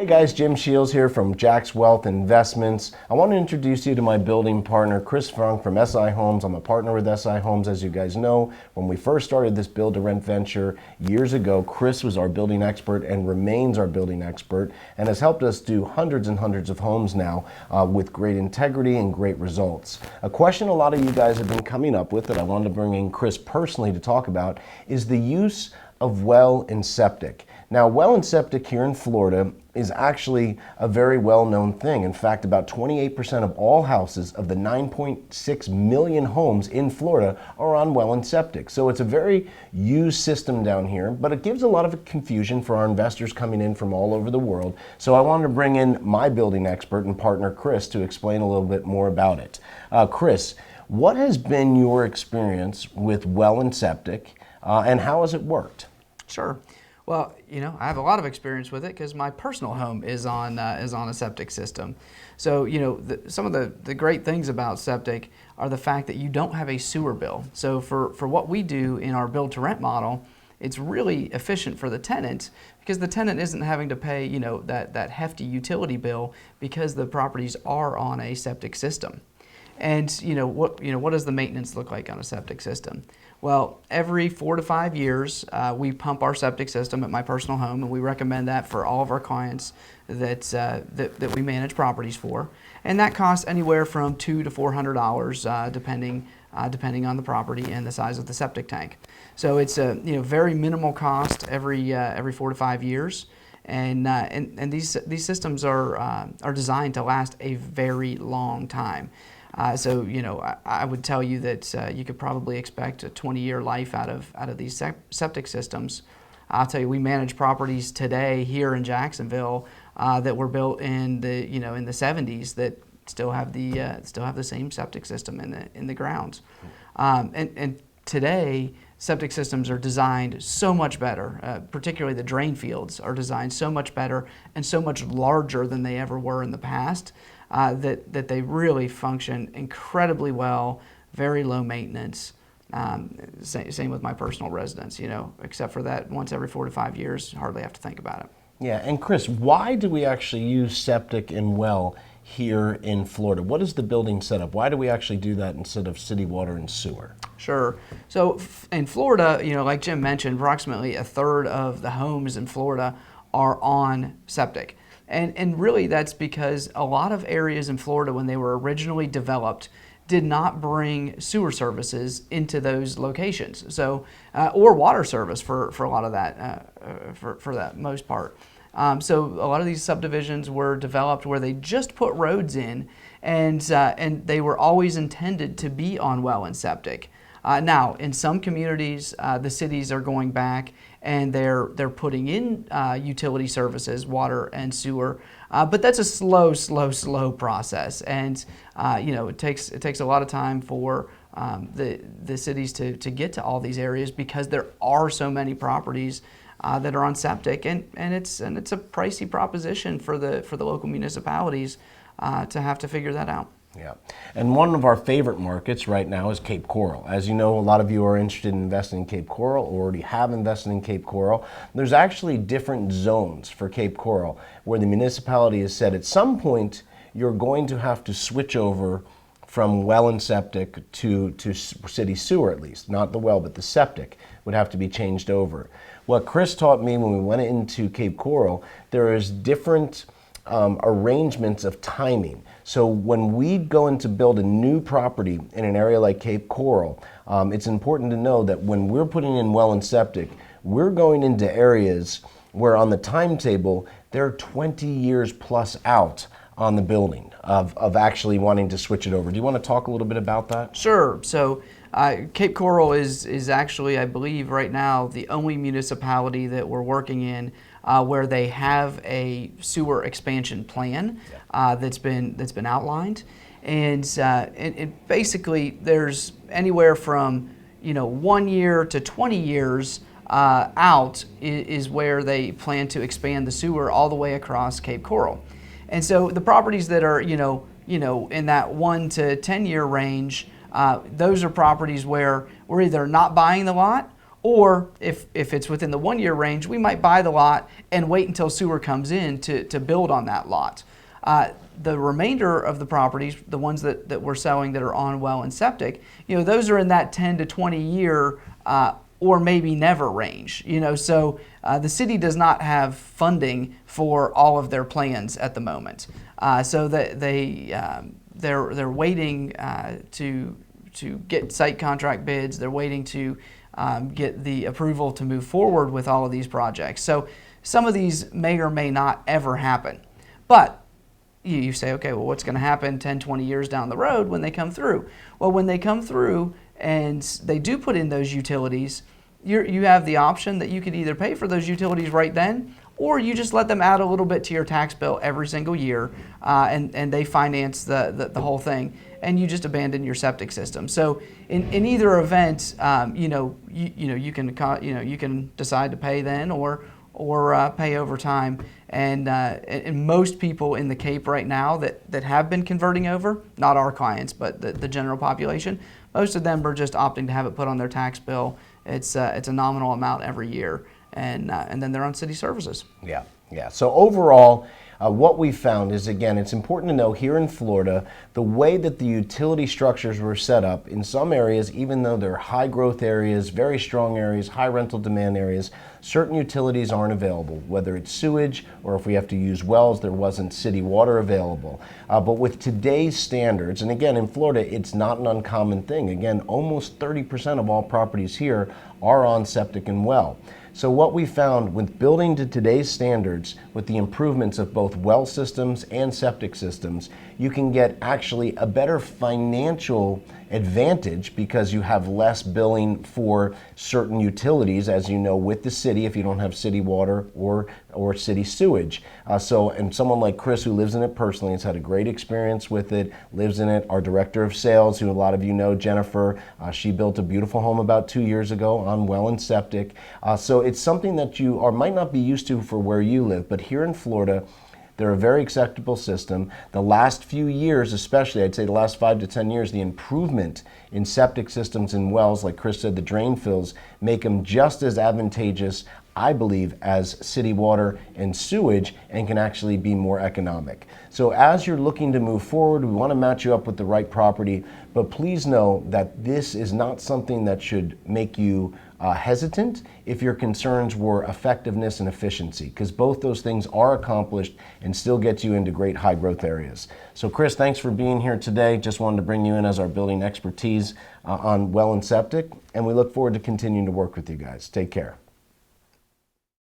Hey guys, Jim Shields here from Jack's Wealth Investments. I want to introduce you to my building partner, Chris Frank from SI Homes. I'm a partner with SI Homes, as you guys know. When we first started this build-to-rent venture years ago, Chris was our building expert and remains our building expert and has helped us do hundreds and hundreds of homes now with great integrity and great results. A question a lot of you guys have been coming up with that I wanted to bring in Chris personally to talk about is the use of well and septic. Now, well and septic here in Florida is actually a very well-known thing. In fact, about 28% of all houses of the 9.6 million homes in Florida are on well and septic. So it's a very used system down here, but it gives a lot of confusion for our investors coming in from all over the world. So I wanted to bring in my building expert and partner, Chris, to explain a little bit more about it. Chris, what has been your experience with well and septic, and how has it worked? Sure. Well, I have a lot of experience with it because my personal home is on a septic system. So, some of the great things about septic are the fact that you don't have a sewer bill. So for what we do in our build to rent model, it's really efficient for the tenant because the tenant isn't having to pay, that hefty utility bill because the properties are on a septic system. And what does the maintenance look like on a septic system? Well, every 4 to 5 years, we pump our septic system at my personal home, and we recommend that for all of our clients that we manage properties for. And that costs anywhere from $200 to $400, depending on the property and the size of the septic tank. So it's a very minimal cost every 4 to 5 years. And these systems are designed to last a very long time. So I would tell you that you could probably expect a 20-year life out of these septic systems. I'll tell you, we manage properties today here in Jacksonville that were built in the in the 70s that still have the same septic system in the grounds. And today, septic systems are designed so much better, particularly the drain fields are designed so much better and so much larger than they ever were in the past, that they really function incredibly well, very low maintenance. Same with my personal residence, except for that once every 4 to 5 years, hardly have to think about it. Yeah, and Chris, why do we actually use septic and well here in Florida? What is the building setup? Why do we actually do that instead of city water and sewer? Sure. So in Florida, like Jim mentioned, approximately a third of the homes in Florida are on septic. And really that's because a lot of areas in Florida when they were originally developed did not bring sewer services into those locations. So, or water service for a lot of that, for that most part. So a lot of these subdivisions were developed where they just put roads in and they were always intended to be on well and septic. Now, in some communities, the cities are going back and they're putting in utility services, water and sewer, but that's a slow process, and it takes a lot of time for the cities to get to all these areas because there are so many properties that are on septic, and it's a pricey proposition for the local municipalities to have to figure that out. Yeah, and one of our favorite markets right now is Cape Coral. As you know, a lot of you are interested in investing in Cape Coral or already have invested in Cape Coral. There's actually different zones for Cape Coral where the municipality has said at some point you're going to have to switch over from well and septic to city sewer, at least. Not the well, but the septic would have to be changed over. What Chris taught me when we went into Cape Coral, there is different arrangements of timing. So when we go in to build a new property in an area like Cape Coral, it's important to know that when we're putting in well and septic, we're going into areas where on the timetable, they're 20 years plus out on the building of actually wanting to switch it over. Do you want to talk a little bit about that? Sure. So Cape Coral is actually, I believe right now, the only municipality that we're working in where they have a sewer expansion plan that's been outlined, and basically there's anywhere from 1 year to 20 years out is where they plan to expand the sewer all the way across Cape Coral, and so the properties that are in that 1 to 10 year range, those are properties where we're either not buying the lot Or if it's within the 1 year range, we might buy the lot and wait until sewer comes in to build on that lot. The remainder of the properties, the ones that we're selling that are on well and septic, those are in that 10 to 20 year or maybe never range. So the city does not have funding for all of their plans at the moment. So that they're waiting to get site contract bids. They're waiting to get the approval to move forward with all of these projects. So some of these may or may not ever happen. But you say, okay, well, what's going to happen 10, 20 years down the road when they come through? Well, when they come through and they do put in those utilities, you have the option that you could either pay for those utilities right then, or you just let them add a little bit to your tax bill every single year, and they finance the whole thing, and you just abandon your septic system. So in either event, you can decide to pay then or pay over time. And most people in the Cape right now that have been converting over, not our clients, but the general population, most of them are just opting to have it put on their tax bill. It's a nominal amount every year, and then they're on city services. Yeah. So overall, what we found is, again, it's important to know here in Florida, the way that the utility structures were set up in some areas, even though they're high growth areas, very strong areas, high rental demand areas, certain utilities aren't available, whether it's sewage or if we have to use wells, there wasn't city water available. But with today's standards, and again, in Florida, it's not an uncommon thing. Again, almost 30% of all properties here are on septic and well. So what we found with building to today's standards, with the improvements of both well systems and septic systems, you can get actually a better financial advantage because you have less billing for certain utilities, as you know, with the city if you don't have city water or city sewage. And someone like Chris, who lives in it personally, has had a great experience with it, lives in it. Our director of sales, who a lot of you know, Jennifer, she built a beautiful home about 2 years ago on well and septic. So it's something that you might not be used to for where you live, but here in Florida, they're a very acceptable system. The last few years, especially, I'd say the last 5 to 10 years, the improvement in septic systems and wells, like Chris said, the drain fills, make them just as advantageous, I believe, as city water and sewage, and can actually be more economic. So as you're looking to move forward, we want to match you up with the right property, but please know that this is not something that should make you hesitant if your concerns were effectiveness and efficiency, because both those things are accomplished and still get you into great high growth areas. So Chris, thanks for being here today. Just wanted to bring you in as our building expertise on well and septic, and we look forward to continuing to work with you guys. Take care.